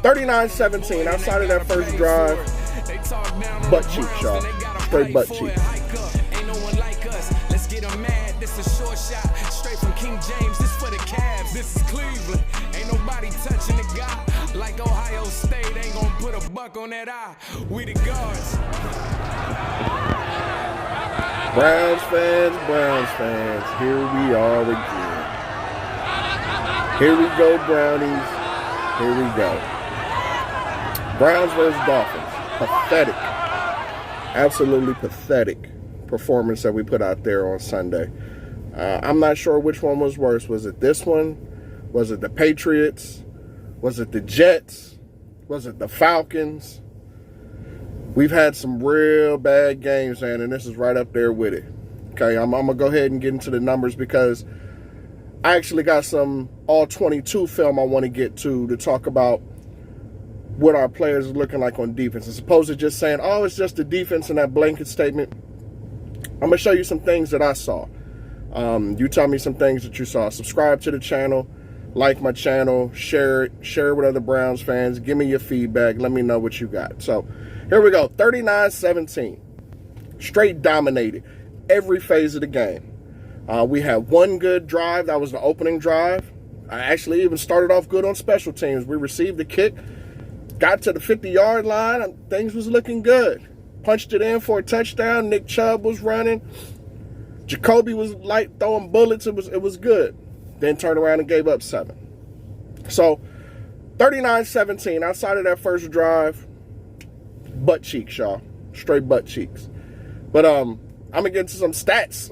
39-17. Outside of that first drive, butt cheeks, y'all. Straight butt cheeks. Ain't no one like us. Let's get them mad. This is a short shot. Straight from King James. This for the Cavs. This is Cleveland. Ain't nobody touching the guy. Like Ohio State. Ain't gonna put a buck on that eye. We the guards. Browns fans, here we are again. Here we go, Brownies. Here we go. Browns versus Dolphins. Pathetic. Absolutely pathetic performance that we put out there on Sunday. I'm not sure which one was worse. Was it this one? Was it the Patriots? Was it the Jets? Was it the Falcons? We've had some real bad games, man, and this is right up there with it. Okay, I'm going to go ahead and get into the numbers because I actually got some all-22 film I want to get to talk about what our players are looking like on defense. As opposed to just saying, oh, it's just the defense and that blanket statement. I'm going to show you some things that I saw. You tell me some things that you saw. Subscribe to the channel. Like my channel. Share it with other Browns fans. Give me your feedback. Let me know what you got. So, here we go. 39-17. Straight dominated every phase of the game. We had one good drive. That was the opening drive. I actually even started off good on special teams. We received the kick. Got to the 50-yard line. And things was looking good. Punched it in for a touchdown. Nick Chubb was running. Jacoby was light throwing bullets. It was good. Then turned around and gave up 7. So, 39-17. Outside of that first drive, butt cheeks, y'all. Straight butt cheeks. But I'm going to get into some stats.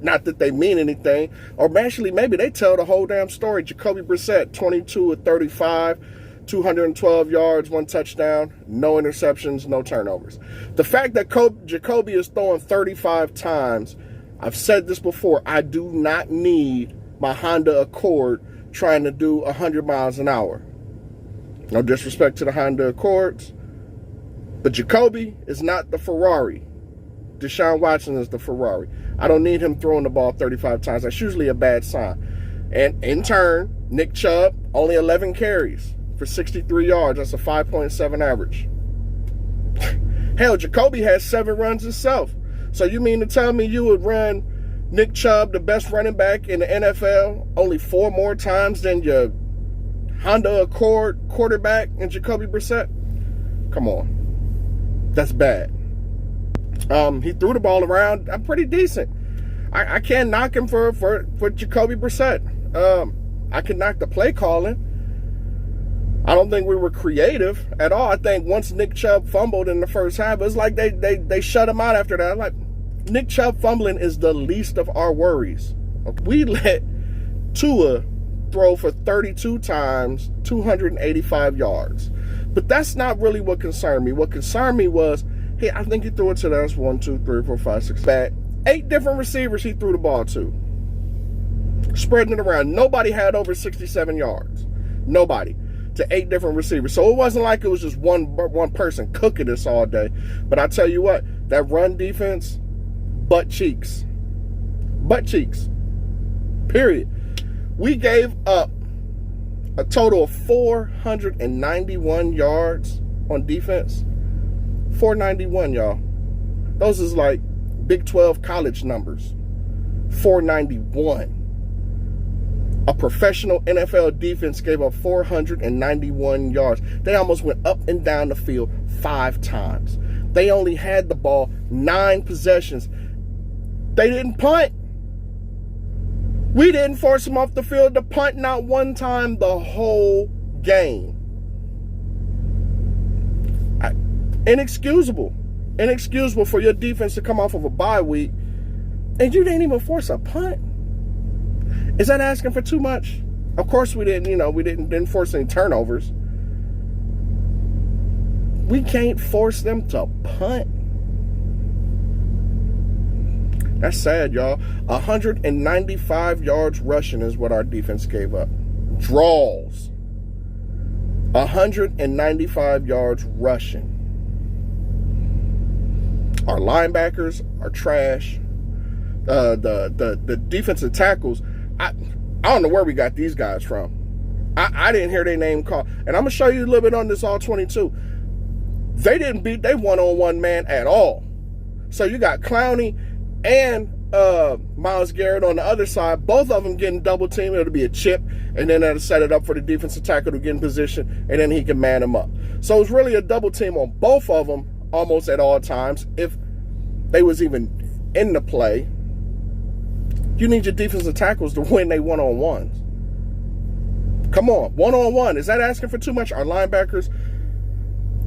Not that they mean anything. Or actually, maybe they tell the whole damn story. Jacoby Brissett, 22 of 35, 212 yards, 1 touchdown, no interceptions, no turnovers. The fact that Jacoby is throwing 35 times, I've said this before, I do not need my Honda Accord trying to do 100 miles an hour. No disrespect to the Honda Accords, but Jacoby is not the Ferrari. Deshaun Watson is the Ferrari. I don't need him throwing the ball 35 times. That's usually a bad sign. And in turn, Nick Chubb, only 11 carries for 63 yards. That's a 5.7 average. Hell, Jacoby has 7 runs himself. So you mean to tell me you would run Nick Chubb, the best running back in the NFL, only 4 more times than your Honda Accord quarterback and Jacoby Brissett? Come on. That's bad. He threw the ball around pretty decent. I can't knock him for Jacoby Brissett. I can knock the play calling. I don't think we were creative at all. I think once Nick Chubb fumbled in the first half, it was like they shut him out after that. I'm like, Nick Chubb fumbling is the least of our worries. We let Tua throw for 32 times, 285 yards. But that's not really what concerned me. What concerned me was, hey, I think he threw it to us 1, 2, 3, 4, 5, 6, 8 different receivers he threw the ball to. Spreading it around. Nobody had over 67 yards. Nobody. To 8 different receivers. So it wasn't like it was just one person cooking us all day. But I tell you what, that run defense, butt cheeks. Butt cheeks. Period. We gave up a total of 491 yards on defense. 491, y'all. Those is like Big 12 college numbers. 491. A professional NFL defense gave up 491 yards. They almost went up and down the field 5 times. They only had the ball 9 possessions. They didn't punt. We didn't force them off the field to punt not one time the whole game. Inexcusable. Inexcusable for your defense to come off of a bye week and you didn't even force a punt. Is that asking for too much? Of course we didn't, we didn't force any turnovers. We can't force them to punt. That's sad, y'all. 195 yards rushing is what our defense gave up. Draws. 195 yards rushing. Our linebackers are trash. The defensive tackles, I don't know where we got these guys from. I didn't hear their name called. And I'm going to show you a little bit on this all 22. They didn't beat they one-on-one man at all. So you got Clowney and Myles Garrett on the other side. Both of them getting double teamed. It'll be a chip. And then that'll set it up for the defensive tackle to get in position. And then he can man him up. So it's really a double team on both of them almost at all times. If they was even in the play, you need your defensive tackles to win they one-on-ones. Come on, one-on-one. Is that asking for too much? Our linebackers,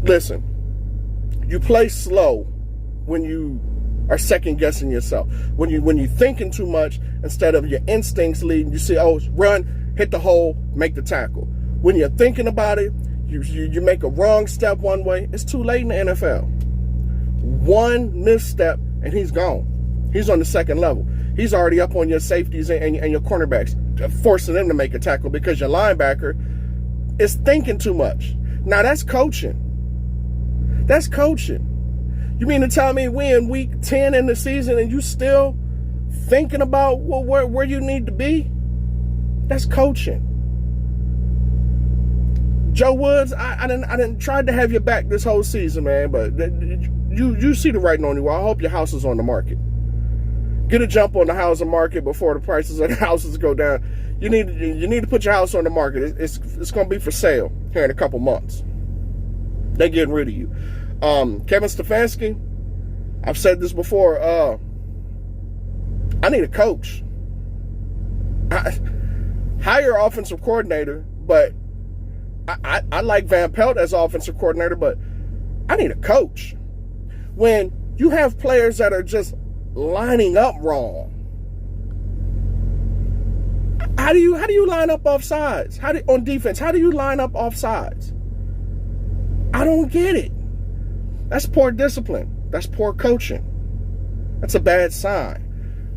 listen, you play slow when you are second-guessing yourself. When you're thinking too much instead of your instincts leading, you see, oh, run, hit the hole, make the tackle. When you're thinking about it, you make a wrong step one way, it's too late in the NFL. One misstep, and he's gone. He's on the second level. He's already up on your safeties and your cornerbacks, forcing them to make a tackle because your linebacker is thinking too much. Now, that's coaching. That's coaching. You mean to tell me we in week 10 in the season and you still thinking about where you need to be? That's coaching. Joe Woods, I didn't try to have your back this whole season, man, but you see the writing on the wall. I hope your house is on the market. Get a jump on the housing market before the prices of the houses go down. You need to put your house on the market. It's going to be for sale here in a couple months. They're getting rid of you. Kevin Stefanski, I've said this before. I need a coach. Hire offensive coordinator, but I like Van Pelt as offensive coordinator, but I need a coach. When you have players that are just lining up wrong, how do you line up off sides? On defense, how do you line up off sides? I don't get it. That's poor discipline. That's poor coaching. That's a bad sign.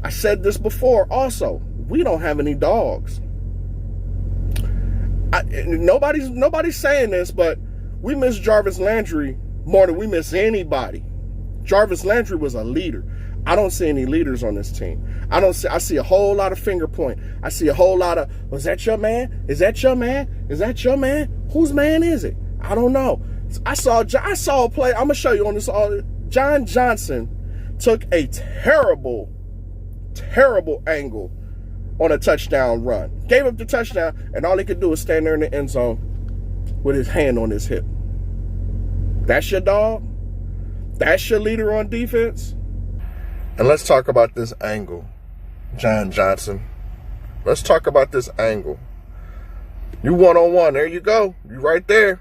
I said this before also. We don't have any dogs. Nobody's saying this, but we miss Jarvis Landry more than we miss anybody. Jarvis Landry was a leader. I don't see any leaders on this team. I see a whole lot of finger point. I see a whole lot of, was that your man? Is that your man? Is that your man? Whose man is it? I don't know. I saw a play. I'm going to show you on this. John Johnson took a terrible angle on a touchdown run. Gave up the touchdown, and all he could do was stand there in the end zone with his hand on his hip. That's your dog? That's your leader on defense? And let's talk about this angle, John Johnson. Let's talk about this angle. You one-on-one. There you go. You right there.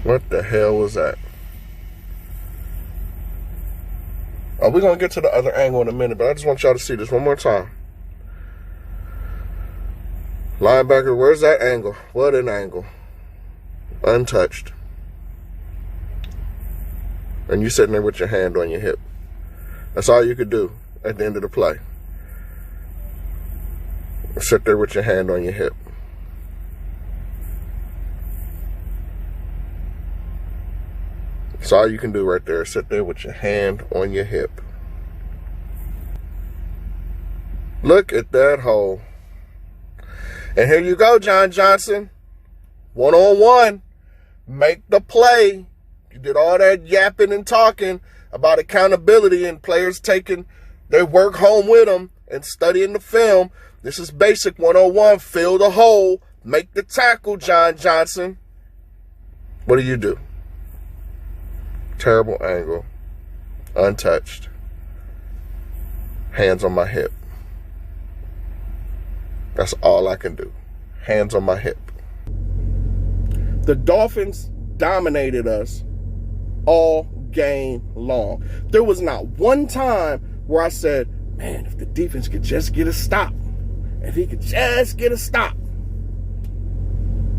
What the hell was that? Oh, we're going to get to the other angle in a minute, but I just want y'all to see this one more time. Linebacker, where's that angle? What an angle. Untouched. And you sitting there with your hand on your hip. That's all you could do at the end of the play. Sit there with your hand on your hip. That's all you can do right there. Sit there with your hand on your hip. Look at that hole. And here you go, John Johnson. One-on-one. Make the play. You did all that yapping and talking about accountability and players taking their work home with them and studying the film. This is basic 101. Fill the hole. Make the tackle, John Johnson. What do? Terrible angle. Untouched. Hands on my hip. That's all I can do. Hands on my hip. The Dolphins dominated us all game long. There was not one time where I said, man, if the defense could just get a stop. If he could just get a stop.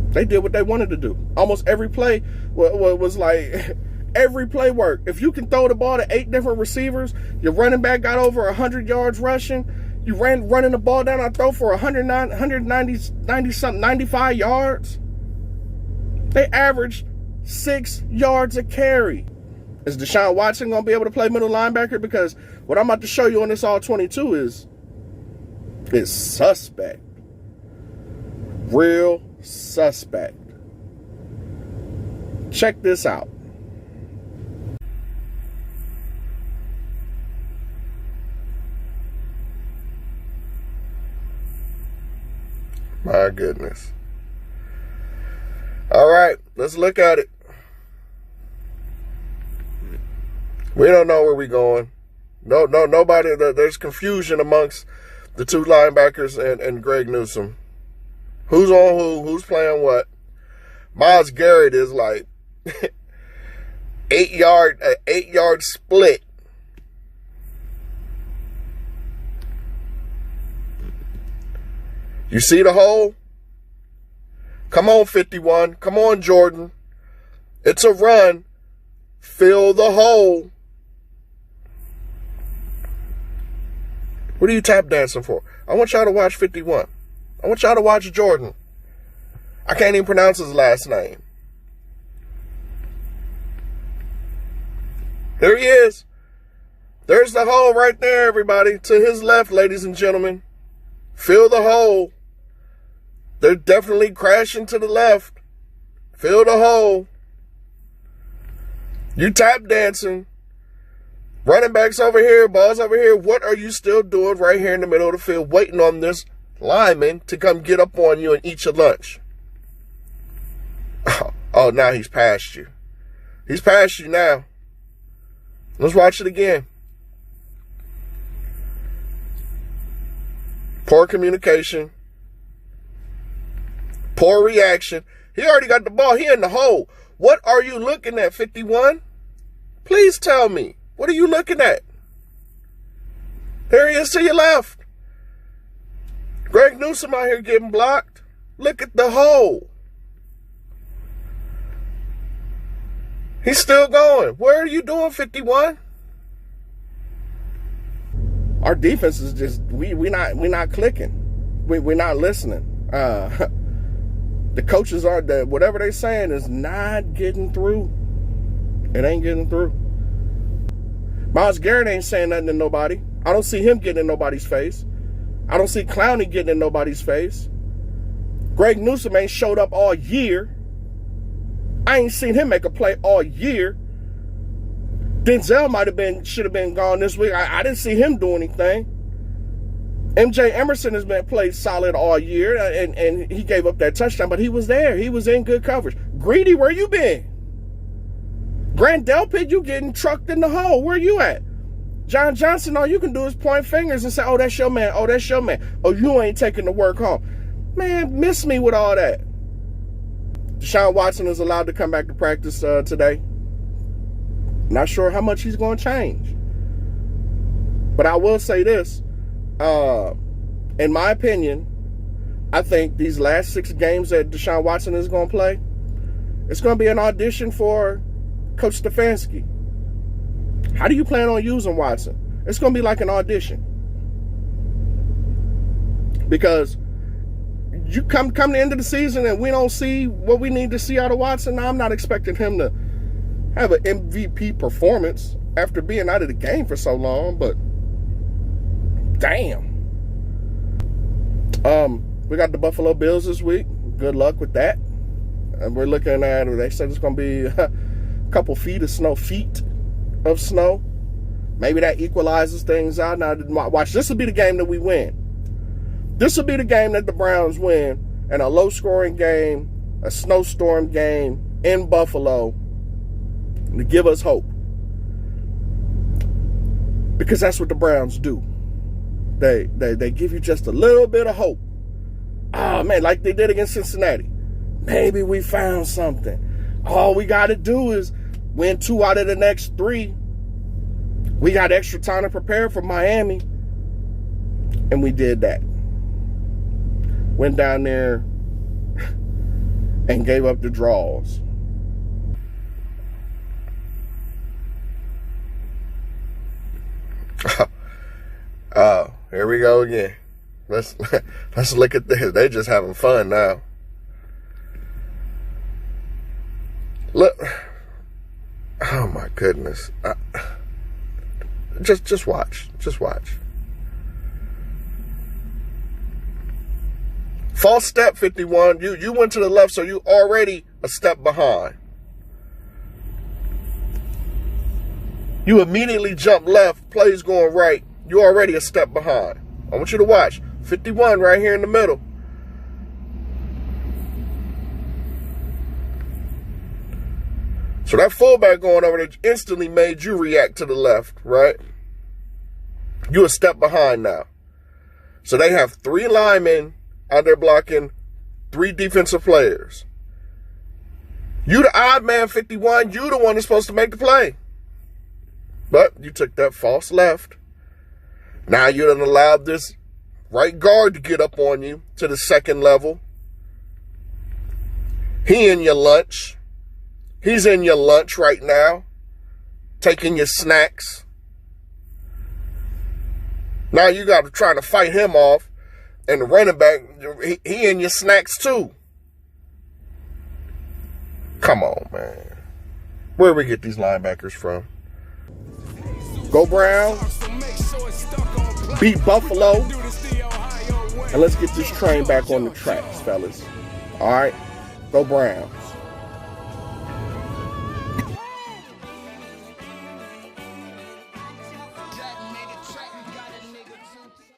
They did what they wanted to do. Almost every play was like, every play worked. If you can throw the ball to 8 different receivers, your running back got over 100 yards rushing, you running the ball down, I throw for 95 yards. They averaged 6 yards a carry. Is Deshaun Watson going to be able to play middle linebacker? Because what I'm about to show you on this all 22 is is suspect. Real suspect. Check this out. My goodness. All right, let's look at it. We don't know where we're going. Nobody. There's confusion amongst the two linebackers and Greg Newsome. Who's on who? Who's playing what? Myles Garrett is like 8 yard split. You see the hole? Come on, 51. Come on, Jordan. It's a run. Fill the hole. What are you tap dancing for? I want y'all to watch 51. I want y'all to watch Jordan. I can't even pronounce his last name. There he is. There's the hole right there, everybody. To his left, ladies and gentlemen. Fill the hole. They're definitely crashing to the left. Fill the hole. You tap dancing. Running backs over here, balls over here. What are you still doing right here in the middle of the field, waiting on this lineman to come get up on you and eat your lunch? Oh, now he's past you. He's past you now. Let's watch it again. Poor communication. Poor reaction. He already got the ball. He in the hole. What are you looking at, 51? Please tell me. What are you looking at? There he is to your left. Greg Newsome out here getting blocked. Look at the hole. He's still going. Where are you doing, 51? Our defense is just we're not clicking. We're not listening. The coaches are whatever they're saying is not getting through. It ain't getting through. Myles Garrett ain't saying nothing to nobody. I don't see him getting in nobody's face. I don't see Clowney getting in nobody's face. Greg Newsome ain't showed up all year. I ain't seen him make a play all year. Denzel should have been gone this week. I didn't see him do anything. MJ Emerson has been played solid all year, and he gave up that touchdown, but he was there. He was in good coverage. Greedy, where you been? Grant Delpit, you getting trucked in the hole. Where you at? John Johnson, all you can do is point fingers and say, oh, that's your man. Oh, that's your man. Oh, you ain't taking the work home. Man, miss me with all that. Deshaun Watson is allowed to come back to practice today. Not sure how much he's going to change. But I will say this. In my opinion, I think these last 6 games that Deshaun Watson is going to play, it's going to be an audition for Coach Stefanski. How do you plan on using Watson? It's going to be like an audition. Because you come the end of the season and we don't see what we need to see out of Watson. Now, I'm not expecting him to have an MVP performance after being out of the game for so long, but damn. We got the Buffalo Bills this week. Good luck with that. And we're looking at, they said it's going to be a couple feet of snow. Maybe that equalizes things out. Now, watch, this will be the game that we win. This will be the game that the Browns win in a low-scoring game, a snowstorm game in Buffalo to give us hope. Because that's what the Browns do. They give you just a little bit of hope. Oh, man, like they did against Cincinnati. Maybe we found something. All we got to do is win 2 out of the next 3. We got extra time to prepare for Miami. And we did that. Went down there and gave up the draws. Oh, here we go again. Let's look at this. They just having fun now. Look. Oh my goodness. Just watch. Just watch. False step, 51. You went to the left, so you already a step behind. You immediately jump left, plays going right. You already a step behind. I want you to watch. 51 right here in the middle. So that fullback going over there instantly made you react to the left, right? You a step behind now. So they have 3 linemen out there blocking 3 defensive players. You the odd man, 51. You the one that's supposed to make the play. But you took that false left. Now you done allowed this right guard to get up on you to the second level. He in your lunch. He's in your lunch right now, taking your snacks. Now you got to try to fight him off, and the running back, he in your snacks too. Come on, man. Where we get these linebackers from? Go Browns. Beat Buffalo. And let's get this train back on the tracks, fellas. All right? Go Browns.